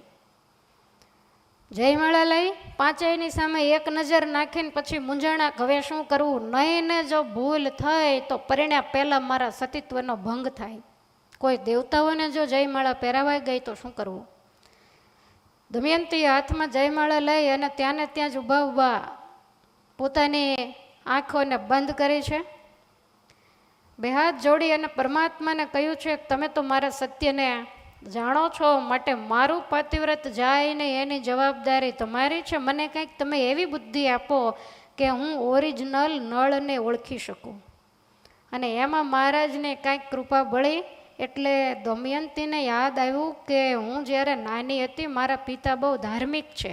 જયમાળા લઈ 5ની સામે એક નજર નાખીને પછી મૂંઝાણા, હવે શું કરવું? નહીં ને જો ભૂલ થઈ તો પરિણ્યા પહેલાં મારા સતીત્વનો ભંગ થાય. કોઈ દેવતાઓને જો જયમાળા પહેરાવાઈ ગઈ તો શું કરવું? દમયંતીએ હાથમાં જયમાળા લઈ અને ત્યાંને ત્યાં જ ઊભા ઊભા પોતાની આંખોને બંધ કરી છે. 2 હાથ જોડી અને પરમાત્માને કહ્યું છે કે તમે તો મારા સત્યને જાણો છો, માટે મારું પતિવ્રત જાય ને એની જવાબદારી તમારી છે. મને કંઈક તમે એવી બુદ્ધિ આપો કે હું ઓરિજિનલ નળને ઓળખી શકું. અને એમાં મહારાજને કાંઈક કૃપા બળી. એટલે દમયંતીને યાદ આવ્યું કે હું જ્યારે નાની હતી મારા પિતા બહુ ધાર્મિક છે.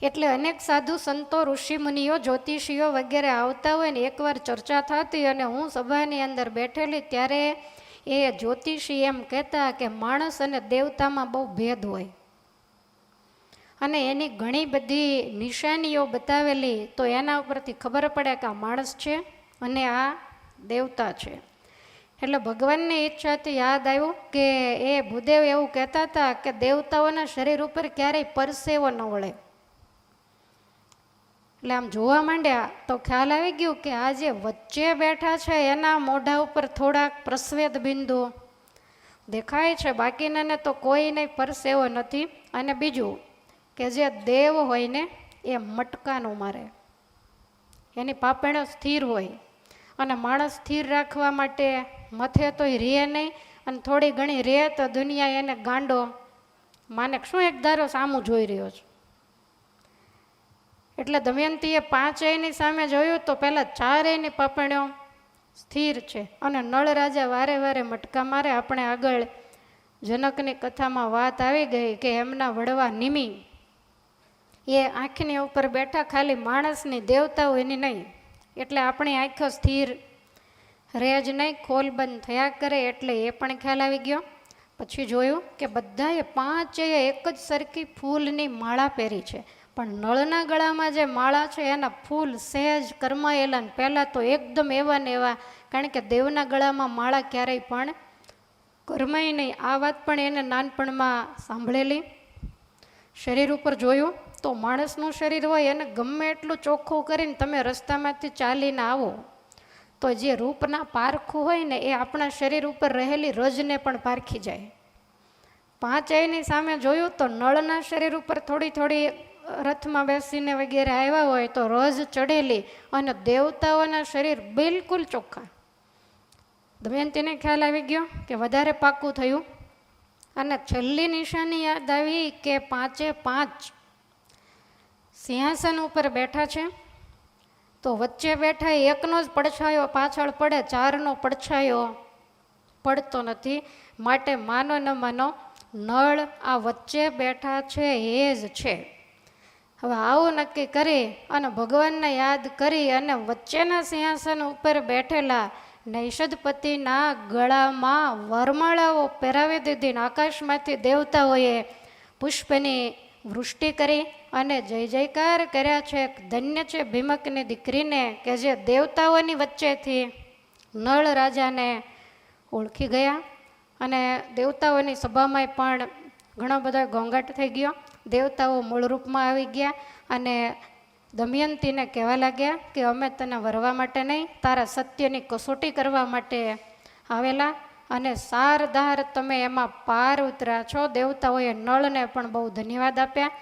એટલે અનેક સાધુ સંતો ઋષિમુનિઓ જ્યોતિષીઓ વગેરે આવતા હોય ને એકવાર ચર્ચા થતી અને હું સભાની અંદર બેઠેલી ત્યારે એ જ્યોતિષી એમ કહેતા કે માણસ અને દેવતામાં બહુ ભેદ હોય અને એની ઘણી બધી નિશાનીઓ બતાવેલી, તો એના ઉપરથી ખબર પડે કે આ માણસ છે અને આ દેવતા છે. એટલે ભગવાનની ઈચ્છાથી યાદ આવ્યું કે એ ભૂદેવ એવું કહેતા હતા કે દેવતાઓના શરીર ઉપર ક્યારેય પરસેવો ન વળે. એટલે આમ જોવા માંડ્યા તો ખ્યાલ આવી ગયું કે આ જે વચ્ચે બેઠા છે એના મોઢા ઉપર થોડાક પ્રસ્વેદ બિંદુ દેખાય છે, બાકીનાને તો કોઈને પરસેવો નથી. અને બીજું કે જે દેવ હોય ને એ મટકાનું મારે, એની પાપણો સ્થિર હોય અને માણસ સ્થિર રાખવા માટે મથે તોય રહે નહીં અને થોડી ઘણી રહે તો દુનિયા એને ગાંડો માને, શું એક ધારો સામું જોઈ રહ્યો છે. એટલે દમયંતીએ 5ની સામે જોયું તો પહેલાં 4ની પાપણ્યો સ્થિર છે અને નળ રાજા વારે વારે મટકા મારે. આપણે આગળ જનકની કથામાં વાત આવી ગઈ કે એમના વડવા નિમિ એ આંખની ઉપર બેઠા, ખાલી માણસની દેવતાઓ એની નહીં. એટલે આપણી આંખો સ્થિર રહે જ નહીં, ખોલ બંધ થયા કરે. એટલે એ પણ ખ્યાલ આવી ગયો. પછી જોયું કે બધાએ 5 એક જ સરખી ફૂલની માળા પહેરી છે, પણ નળના ગળામાં જે માળા છે એના ફૂલ સહેજ કરમાયેલા ને પહેલાં તો એકદમ એવા ને એવા, કારણ કે દેવના ગળામાં માળા ક્યારેય પણ કરમાય નહીં. આ વાત પણ એને નાનપણમાં સાંભળેલી. શરીર ઉપર જોયું તો માણસનું શરીર હોય એને ગમે એટલું ચોખ્ખું કરીને તમે રસ્તામાંથી ચાલીને આવો તો જે રૂપના પારખું હોય ને એ આપણા શરીર ઉપર રહેલી રજને પણ પારખી જાય. 5ની સામે જોયું તો નળના શરીર ઉપર થોડી થોડી રથમાં બેસીને વગેરે આવ્યા હોય તો રજ ચડેલી અને દેવતાઓના શરીર બિલકુલ ચોખ્ખા. દમયંતીને ખ્યાલ આવી ગયો કે વધારે પાકું થયું અને છેલ્લી નિશાની યાદ આવી કે 5 સિંહાસન ઉપર બેઠા છે. તો વચ્ચે બેઠા એકનો જ પડછાયો પાછળ પડે, 4નો પડછાયો પડતો નથી. માટે માનો ન માનો નળ આ વચ્ચે બેઠા છે એ જ છે. હવે આવું નક્કી કરી અને ભગવાનને યાદ કરી અને વચ્ચેના સિંહાસન ઉપર બેઠેલા નૈષદપતિના ગળામાં વરમાળાઓ પહેરાવી દીધી. આકાશમાંથી દેવતાઓએ પુષ્પની વૃષ્ટિ કરી અને જય જયકાર કર્યા છે. ધન્ય છે ભીમકની દીકરીને કે જે દેવતાઓની વચ્ચેથી નળ રાજાને ઓળખી ગયા. અને દેવતાઓની સભામાં પણ ઘણો બધો ઘોંઘાટ થઈ ગયો. દેવતાઓ મૂળ રૂપમાં આવી ગયા અને દમયંતીને કહેવા લાગ્યા કે અમે તને વરવા માટે નહીં, તારા સત્યની કસોટી કરવા માટે આવેલા અને સારધાર તમે એમાં પાર ઉતર્યા છો. દેવતાઓએ નળને પણ બહુ ધન્યવાદ આપ્યા.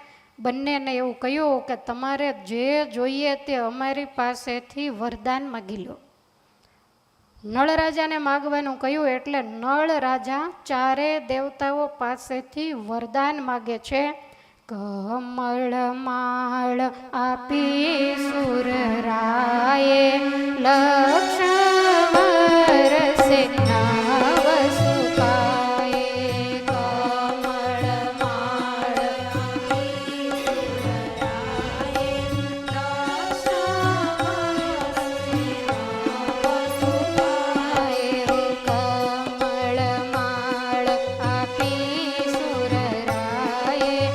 બંનેને એવું કહ્યું કે તમારે જે જોઈએ તે અમારી પાસેથી વરદાન માગી લો. નળ રાજાને માગવાનું કહ્યું એટલે નળ રાજા 4 દેવતાઓ પાસેથી વરદાન માગે છે. કમળ માળ આપી સુરરાયે લક્ષ વરસે નાવ સુકાયે. કમળ માળ આપી સુરરાયે લક્ષ વરસે નાવ સુકાયે. કમળ માળ આપી સુરરાયે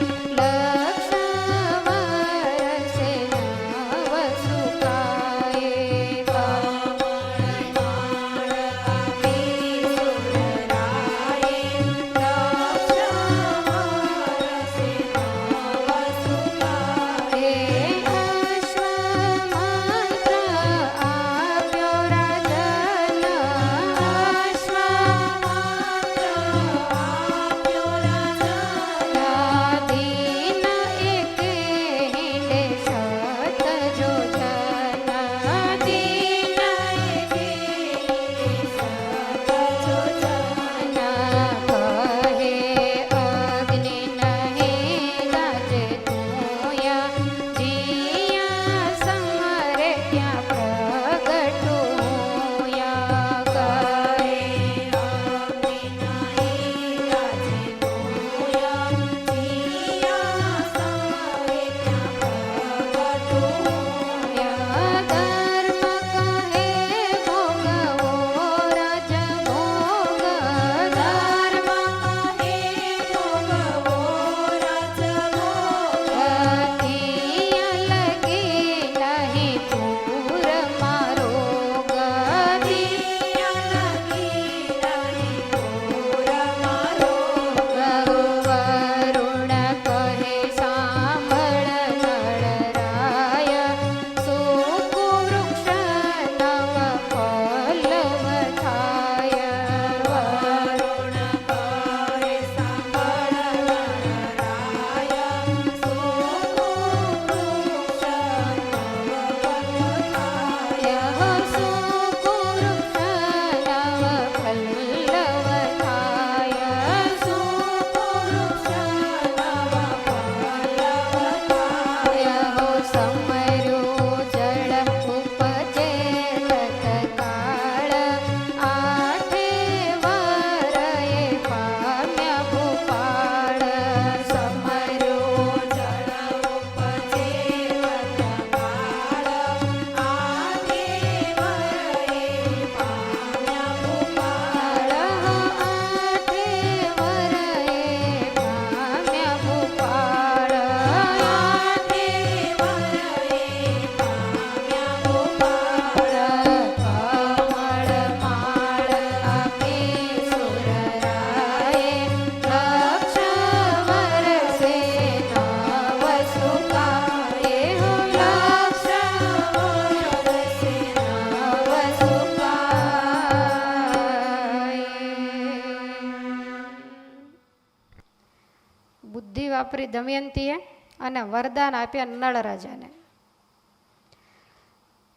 વાપરી દમયંતીએ અને વરદાન આપ્યા નળ રાજાને.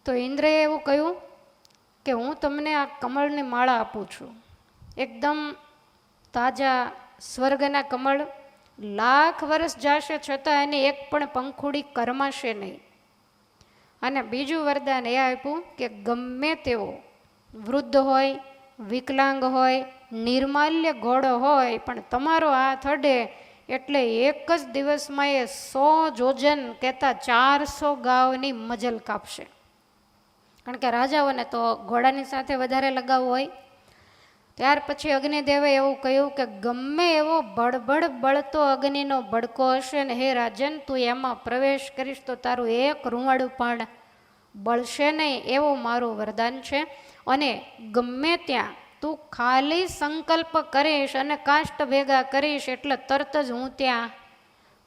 તો ઇન્દ્રએ એવું કહ્યું કે હું તમને આ કમળની માળા આપું છું, એકદમ તાજા સ્વર્ગના કમળ, લાખ વર્ષ જશે છતાં એની એક પણ પંખુડી કરમાશે નહીં. અને બીજું વરદાન એ આપ્યું કે ગમે તેવો વૃદ્ધ હોય, વિકલાંગ હોય, નિર્માલ્ય ઘોડો હોય, પણ તમારો હાથ અડે એટલે એક જ દિવસમાં એ 100 જોજન કહેતા 400 ગાવની મજલ કાપશે. કારણ કે રાજાઓને તો ઘોડાની સાથે વધારે લગાવ હોય. ત્યાર પછી અગ્નિદેવે એવું કહ્યું કે ગમે એવો બળબડ બળતો અગ્નિનો ભડકો હશે ને હે રાજન, તું એમાં પ્રવેશ કરીશ તો તારું એક રૂંવાડું પણ બળશે નહીં, એવું મારું વરદાન છે. અને ગમે ત્યાં તું ખાલી સંકલ્પ કરીશ અને કાષ્ટ ભેગા કરીશ એટલે તરત જ હું ત્યાં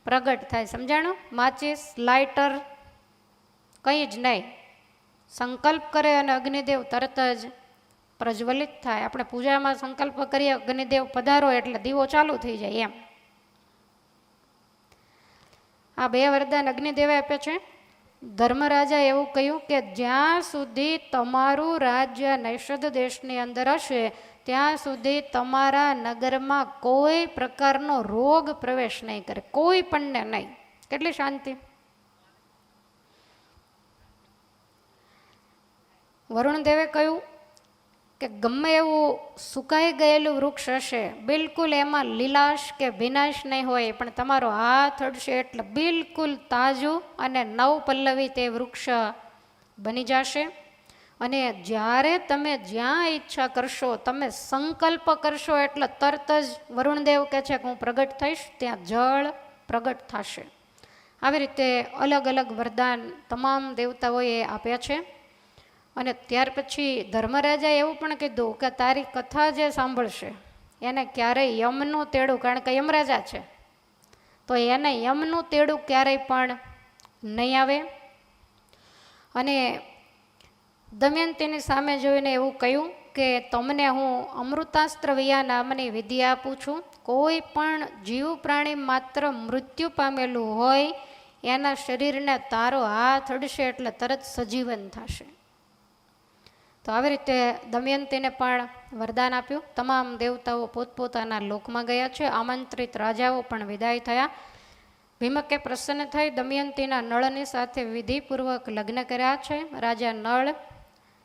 પ્રગટ થાય. સમજાણું? માચીસ, લાઇટર કંઈ જ નહીં. સંકલ્પ કરે અને અગ્નિદેવ તરત જ પ્રજ્વલિત થાય. આપણે પૂજામાં સંકલ્પ કરીએ અગ્નિદેવ પધારો એટલે દીવો ચાલુ થઈ જાય એમ. આ 2 વરદાન અગ્નિદેવે આપે છે. ધર્મરાજા એવું કહ્યું કે જ્યાં સુધી તમારું રાજ્ય નૈષદ દેશની અંદર હશે ત્યાં સુધી તમારા નગરમાં કોઈ પ્રકારનો રોગ પ્રવેશ નહીં કરે, કોઈ પણને નહીં. કેટલી શાંતિ! વરુણદેવે કહ્યું કે ગમે એવું સુકાઈ ગયેલું વૃક્ષ હશે, બિલકુલ એમાં લીલાશ કે ભીનાશ નહીં હોય, પણ તમારો હાથ અડશે એટલે બિલકુલ તાજું અને નવ પલ્લવી તે વૃક્ષ બની જશે. અને જ્યારે તમે જ્યાં ઈચ્છા કરશો, તમે સંકલ્પ કરશો એટલે તરત જ વરુણદેવ કહે છે કે હું પ્રગટ થઈશ, ત્યાં જળ પ્રગટ થશે. આવી રીતે અલગ અલગ વરદાન તમામ દેવતાઓએ આપ્યા છે. અને ત્યાર પછી ધર્મરાજાએ એવું પણ કીધું કે તારી કથા જે સાંભળશે એને ક્યારેય યમનું તેડું, કારણ કે યમરાજા છે તો એને યમનું તેડું ક્યારેય પણ નહીં આવે. અને દમયંતીની સામે જોઈને એવું કહ્યું કે તમને હું અમૃતાસ્ત્ર વિયા નામની વિદ્યા આપું છું. કોઈ પણ જીવ પ્રાણી માત્ર મૃત્યુ પામેલું હોય એના શરીરને તારો હાથ અડશે એટલે તરત સજીવન થશે. તો આવી રીતે દમયંતીને પણ વરદાન આપ્યું. તમામ દેવતાઓ પોતપોતાના લોકમાં ગયા છે. આમંત્રિત રાજાઓ પણ વિદાય થયા. ભીમકે પ્રસન્ન થઈ દમયંતીના નળની સાથે વિધિપૂર્વક લગ્ન કર્યા છે. રાજા નળ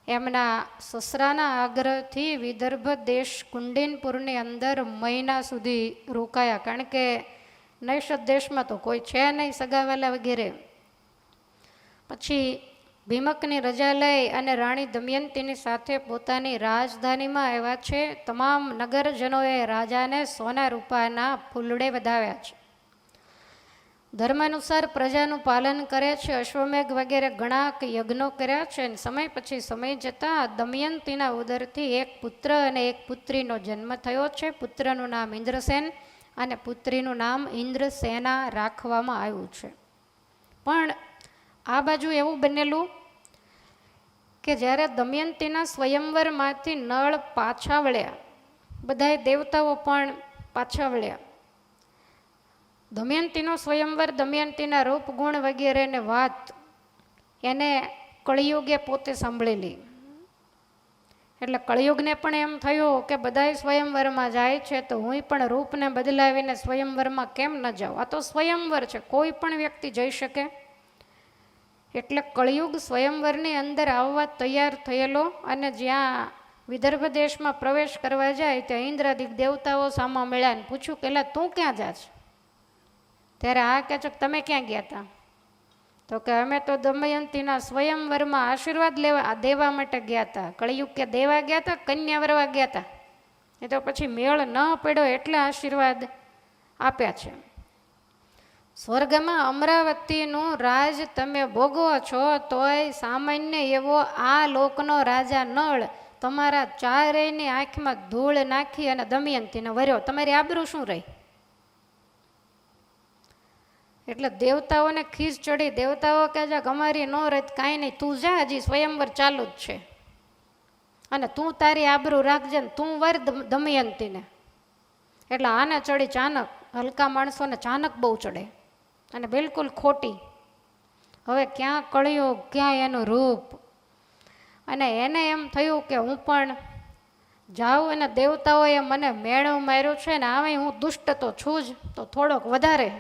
એમના સસરાના આગ્રહથી વિદર્ભ દેશ કુંડિનપુરની અંદર મહિના સુધી રોકાયા, કારણ કે નૈષદ દેશમાં તો કોઈ છે નહીં સગાવાલા વગેરે. પછી ભીમકની રજા લઈ અને રાણી દમયંતીની સાથે પોતાની રાજધાનીમાં આવ્યા છે. તમામ નગરજનોએ રાજાને સોના રૂપાના ફૂલડે વધાવ્યા છે. ધર્મ અનુસાર પ્રજાનું પાલન કરે છે. અશ્વમેઘ વગેરે ઘણા યજ્ઞો કર્યા છે. સમય પછી સમય જતાં દમયંતીના ઉદરથી એક પુત્ર અને એક પુત્રીનો જન્મ થયો છે. પુત્રનું નામ ઇન્દ્રસેન અને પુત્રીનું નામ ઇન્દ્રસેના રાખવામાં આવ્યું છે. પણ આ બાજુ એવું બનેલું કે જ્યારે દમયંતીના સ્વયંવરમાંથી નળ પાછા વળ્યા, બધાય દેવતાઓ પણ પાછા વળ્યા. દમયંતીનો સ્વયંવર, દમયંતીના રૂપ ગુણ વગેરેને વાત એને કળિયુગે પોતે સાંભળેલી. એટલે કળિયુગને પણ એમ થયું કે બધાય સ્વયંવરમાં જાય છે તો હું પણ રૂપને બદલાવીને સ્વયંવરમાં કેમ ન જાઉં? આ તો સ્વયંવર છે, કોઈ પણ વ્યક્તિ જઈ શકે. એટલે કળિયુગ સ્વયંવરની અંદર આવવા તૈયાર થયેલો અને જ્યાં વિદર્ભ દેશમાં પ્રવેશ કરવા જાય ત્યાં ઇન્દ્રાદિક દેવતાઓ સામા મળ્યા ને પૂછ્યું કે એલા તું ક્યાં જા છે? ત્યારે આ કહે છે કે તમે ક્યાં ગયા હતા? તો કે અમે તો દમયંતીના સ્વયંવરમાં આશીર્વાદ દેવા માટે ગયા હતા. કળિયુગ કે દેવા ગયા હતા, કન્યા વરવા ગયા હતા? એ તો પછી મેળ ન પડ્યો એટલે આશીર્વાદ આપ્યા છે. સ્વર્ગમાં અમરાવતીનું રાજ તમે ભોગવો છો તોય સામાન્ય એવો આ લોકનો રાજા નળ તમારા ચારેયની આંખમાં ધૂળ નાખી અને દમયંતીને વર્યો. તમારી આબરૂ શું રહી? એટલે દેવતાઓને ખીસ ચડી. દેવતાઓ કહે છે કે અમારી નો રત કાંઈ નહીં, તું જા, હજી સ્વયંવર ચાલુ જ છે અને તું તારી આબરૂ રાખજે ને તું વર દમયંતીને. એટલે આને ચડી ચાનક. હલકા માણસોને ચાનક બહુ ચડે. અને બિલકુલ ખોટી. હવે ક્યાં કળિયુગ, ક્યાં એનું રૂપ. અને એને એમ થયું કે હું પણ જાઉં અને દેવતાઓએ મને મેળવ માર્યો છે ને આમે હું દુષ્ટ તો છું જ, તો થોડોક વધારે.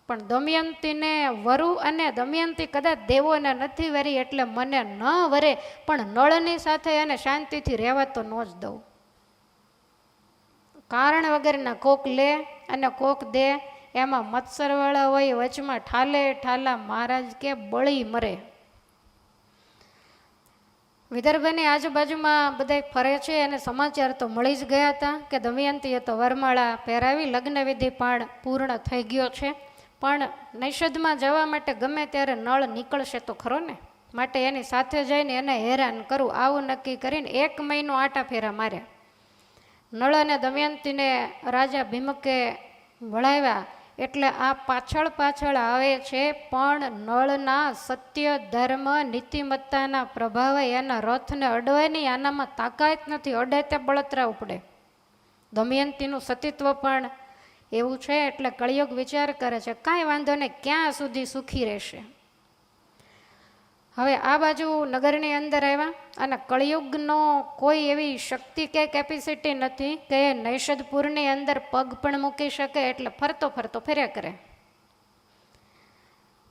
પણ દમયંતીને વરુ અને દમયંતી કદાચ દેવોને નથી વરી એટલે મને ન વરે, પણ નળની સાથે એને શાંતિથી રહેવા તો ન જ દઉં. કારણ વગરના કોક લે અને કોક દે, એમાં મત્સરવાળા હોય વચમાં ઠાલે ઠાલા મહારાજ કે બળી મરે. વિદર્ભની આજુબાજુમાં બધા ફરે છે અને સમાચાર તો મળી જ ગયા હતા કે દમયંતીએ તો વરમાળા પહેરાવી, લગ્ન વિધિ પણ પૂર્ણ થઈ ગયો છે. પણ નૈષધમાં જવા માટે ગમે ત્યારે નળ નીકળશે તો ખરો ને, માટે એની સાથે જઈને એને હેરાન કરું આવું નક્કી કરીને 1 મહિનો આટા ફેરા માર્યા. નળ અને દમયંતીને રાજા ભીમકે વળાવ્યા એટલે આ પાછળ પાછળ આવે છે, પણ નળના સત્ય ધર્મ નીતિમત્તાના પ્રભાવે એના રથને અડવાની આનામાં તાકાત નથી, અડે તે બળતરા ઉપડે. દમયંતીનું સતીત્વ પણ એવું છે એટલે કળિયુગ વિચાર કરે છે કાંઈ વાંધો નહીં, ક્યાં સુધી સુખી રહેશે. હવે આ બાજુ નગરની અંદર આવ્યા અને કળિયુગનો કોઈ એવી શક્તિ કે કેપેસિટી નથી કે નૈષધપુરની અંદર પગ પણ મૂકી શકે, એટલે ફરતો ફરતો ફર્યા કરે.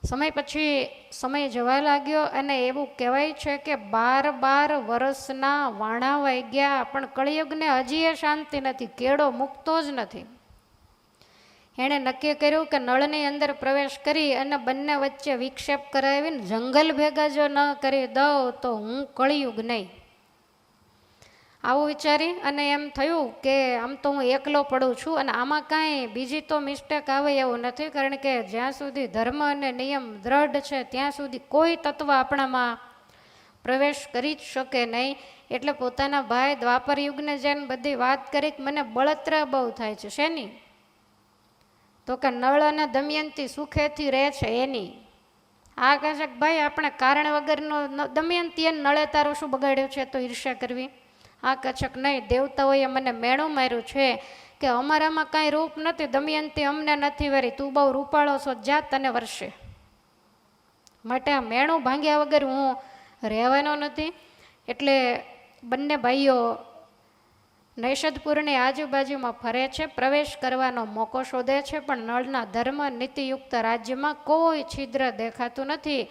સમય પછી સમય જવા લાગ્યો અને એવું કહેવાય છે કે 12 વર્ષના વાણા વાઈ ગયા, પણ કળિયુગને હજી એ શાંતિ નથી, કેળો મૂકતો જ નથી. એણે નક્કી કર્યું કે નળની અંદર પ્રવેશ કરી અને બંને વચ્ચે વિક્ષેપ કરાવીને જંગલ ભેગા જો ન કરી દઉં તો હું કળિયુગ નહીં. આવું વિચારી અને એમ થયું કે આમ તો હું એકલો પડું છું અને આમાં કાંઈ બીજી તો મિસ્ટેક આવે એવું નથી, કારણ કે જ્યાં સુધી ધર્મ અને નિયમ દ્રઢ છે ત્યાં સુધી કોઈ તત્વ આપણામાં પ્રવેશ કરી જ શકે નહીં. એટલે પોતાના ભાઈ દ્વાપર યુગને જેને બધી વાત કરી કે મને બળતરા બહુ થાય છે, શેની? તો કે નળ અને દમયંતી સુખેથી રહે છે એની. આ કહે છે કે ભાઈ આપણે કારણ વગરનો દમયંતીએ નળે તારું શું બગાડ્યું છે તો ઈર્ષ્યા કરવી. આ કહે છે કે નહીં, દેવતાઓએ મને મેણું માર્યું છે કે અમારામાં કાંઈ રૂપ નથી, દમયંતી અમને નથી વરી, તું બહુ રૂપાળો છો, જા તને વર્ષે. માટે આ મેણું ભાંગ્યા વગર હું રહેવાનો નથી. એટલે બંને ભાઈઓ નૈષધપુરની આજુબાજુમાં ફરે છે, પ્રવેશ કરવાનો મોકો શોધે છે, પણ નળના ધર્મ નીતિયુક્ત રાજ્યમાં કોઈ છિદ્ર દેખાતું નથી.